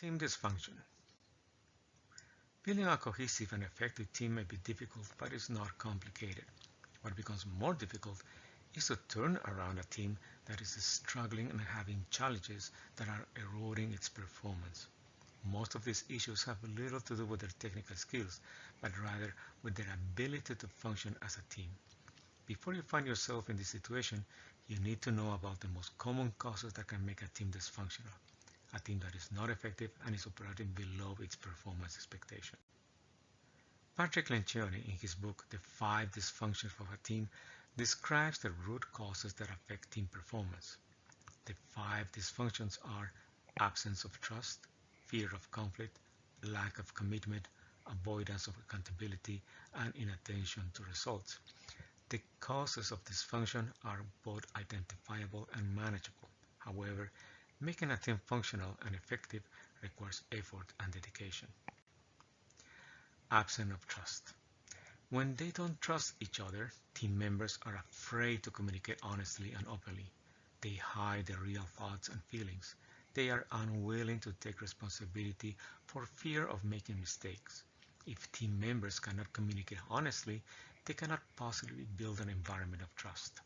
Team dysfunction. Building a cohesive and effective team may be difficult, but it's not complicated. What becomes more difficult is to turn around a team that is struggling and having challenges that are eroding its performance. Most of these issues have little to do with their technical skills, but rather with their ability to function as a team. Before you find yourself in this situation, you need to know about the most common causes that can make a team dysfunctional, a team that is not effective and is operating below its performance expectation. Patrick Lencioni, in his book The 5 Dysfunctions of a Team, describes the root causes that affect team performance. The 5 dysfunctions are absence of trust, fear of conflict, lack of commitment, avoidance of accountability, and inattention to results. The causes of dysfunction are both identifiable and manageable. However, making a team functional and effective requires effort and dedication. Absence of trust. When they don't trust each other, team members are afraid to communicate honestly and openly. They hide their real thoughts and feelings. They are unwilling to take responsibility for fear of making mistakes. If team members cannot communicate honestly, they cannot possibly build an environment of trust.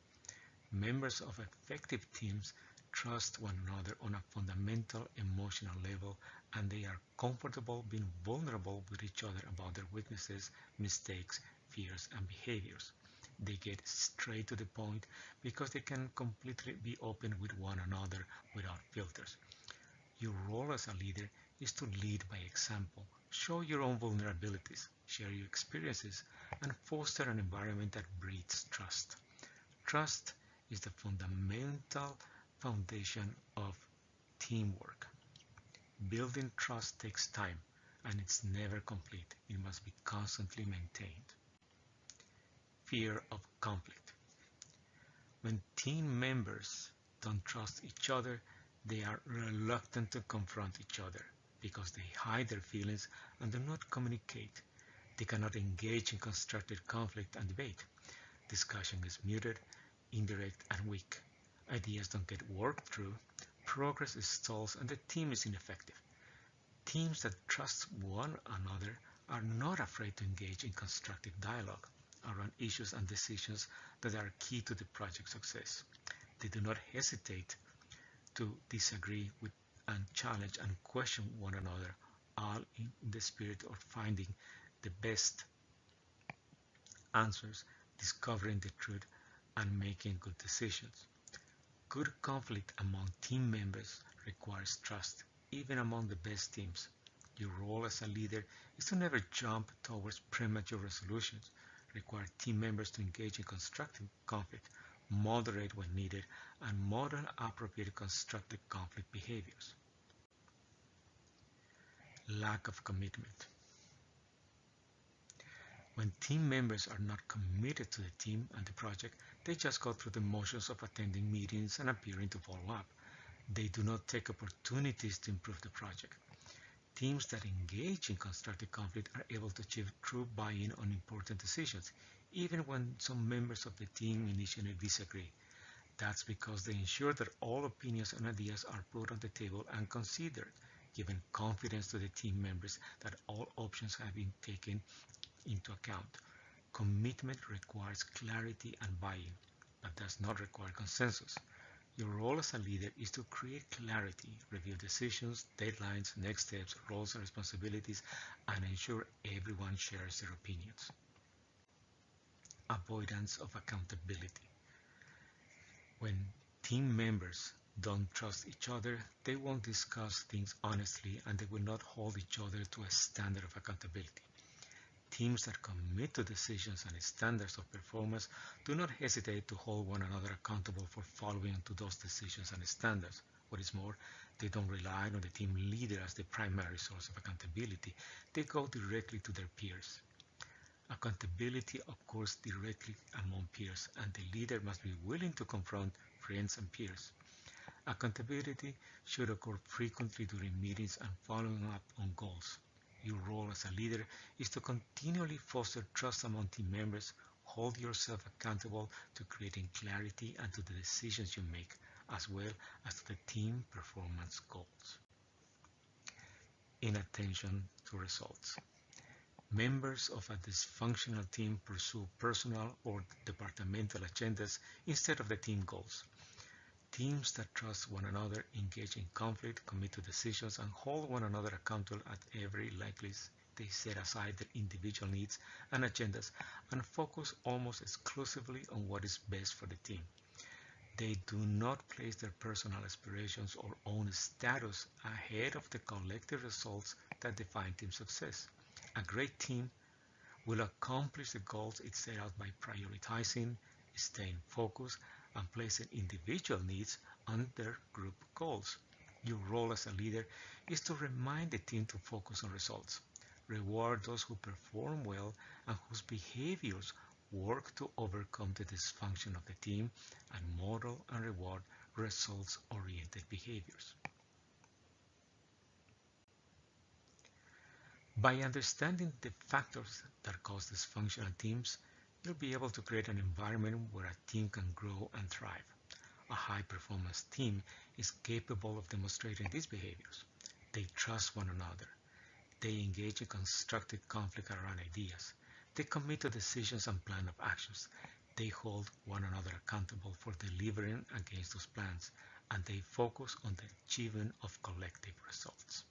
Members of effective teams trust one another on a fundamental emotional level, and they are comfortable being vulnerable with each other about their weaknesses, mistakes, fears, and behaviors. They get straight to the point because they can completely be open with one another without filters. Your role as a leader is to lead by example, show your own vulnerabilities, share your experiences, and foster an environment that breeds trust. Trust is the fundamental foundation of teamwork. Building trust takes time, and it's never complete. It must be constantly maintained. Fear of conflict. When team members don't trust each other, they are reluctant to confront each other because they hide their feelings and do not communicate. They cannot engage in constructive conflict and debate. Discussion is muted, indirect, and weak. Ideas don't get worked through, progress stalls, and the team is ineffective. Teams that trust one another are not afraid to engage in constructive dialogue around issues and decisions that are key to the project's success. They do not hesitate to disagree with and challenge and question one another, all in the spirit of finding the best answers, discovering the truth, and making good decisions. Good conflict among team members requires trust, even among the best teams. Your role as a leader is to never jump towards premature resolutions. Require team members to engage in constructive conflict, moderate when needed, and model appropriate constructive conflict behaviors. Lack of commitment. When team members are not committed to the team and the project, they just go through the motions of attending meetings and appearing to follow up. They do not take opportunities to improve the project. Teams that engage in constructive conflict are able to achieve true buy-in on important decisions, even when some members of the team initially disagree. That's because they ensure that all opinions and ideas are put on the table and considered, giving confidence to the team members that all options have been taken into account. Commitment requires clarity and buy-in, but does not require consensus. Your role as a leader is to create clarity, review decisions, deadlines, next steps, roles and responsibilities, and ensure everyone shares their opinions. Avoidance of accountability. When team members don't trust each other, they won't discuss things honestly and they will not hold each other to a standard of accountability. Teams that commit to decisions and standards of performance do not hesitate to hold one another accountable for following to those decisions and standards. What is more, they don't rely on the team leader as the primary source of accountability. They go directly to their peers. Accountability occurs directly among peers, and the leader must be willing to confront friends and peers. Accountability should occur frequently during meetings and following up on goals. Your role as a leader is to continually foster trust among team members, hold yourself accountable to creating clarity and to the decisions you make, as well as to the team performance goals. inattention to results. Members of a dysfunctional team pursue personal or departmental agendas instead of the team goals. Teams that trust one another, engage in conflict, commit to decisions, and hold one another accountable at every likelihood. They set aside their individual needs and agendas and focus almost exclusively on what is best for the team. They do not place their personal aspirations or own status ahead of the collective results that define team success. A great team will accomplish the goals it set out by prioritizing, staying focused, and placing individual needs under group goals. Your role as a leader is to remind the team to focus on results, reward those who perform well and whose behaviors work to overcome the dysfunction of the team, and model and reward results-oriented behaviors. By understanding the factors that cause dysfunctional teams, you'll be able to create an environment where a team can grow and thrive. A high-performance team is capable of demonstrating these behaviors. They trust one another. They engage in constructive conflict around ideas. They commit to decisions and plan of actions. They hold one another accountable for delivering against those plans, and they focus on the achievement of collective results.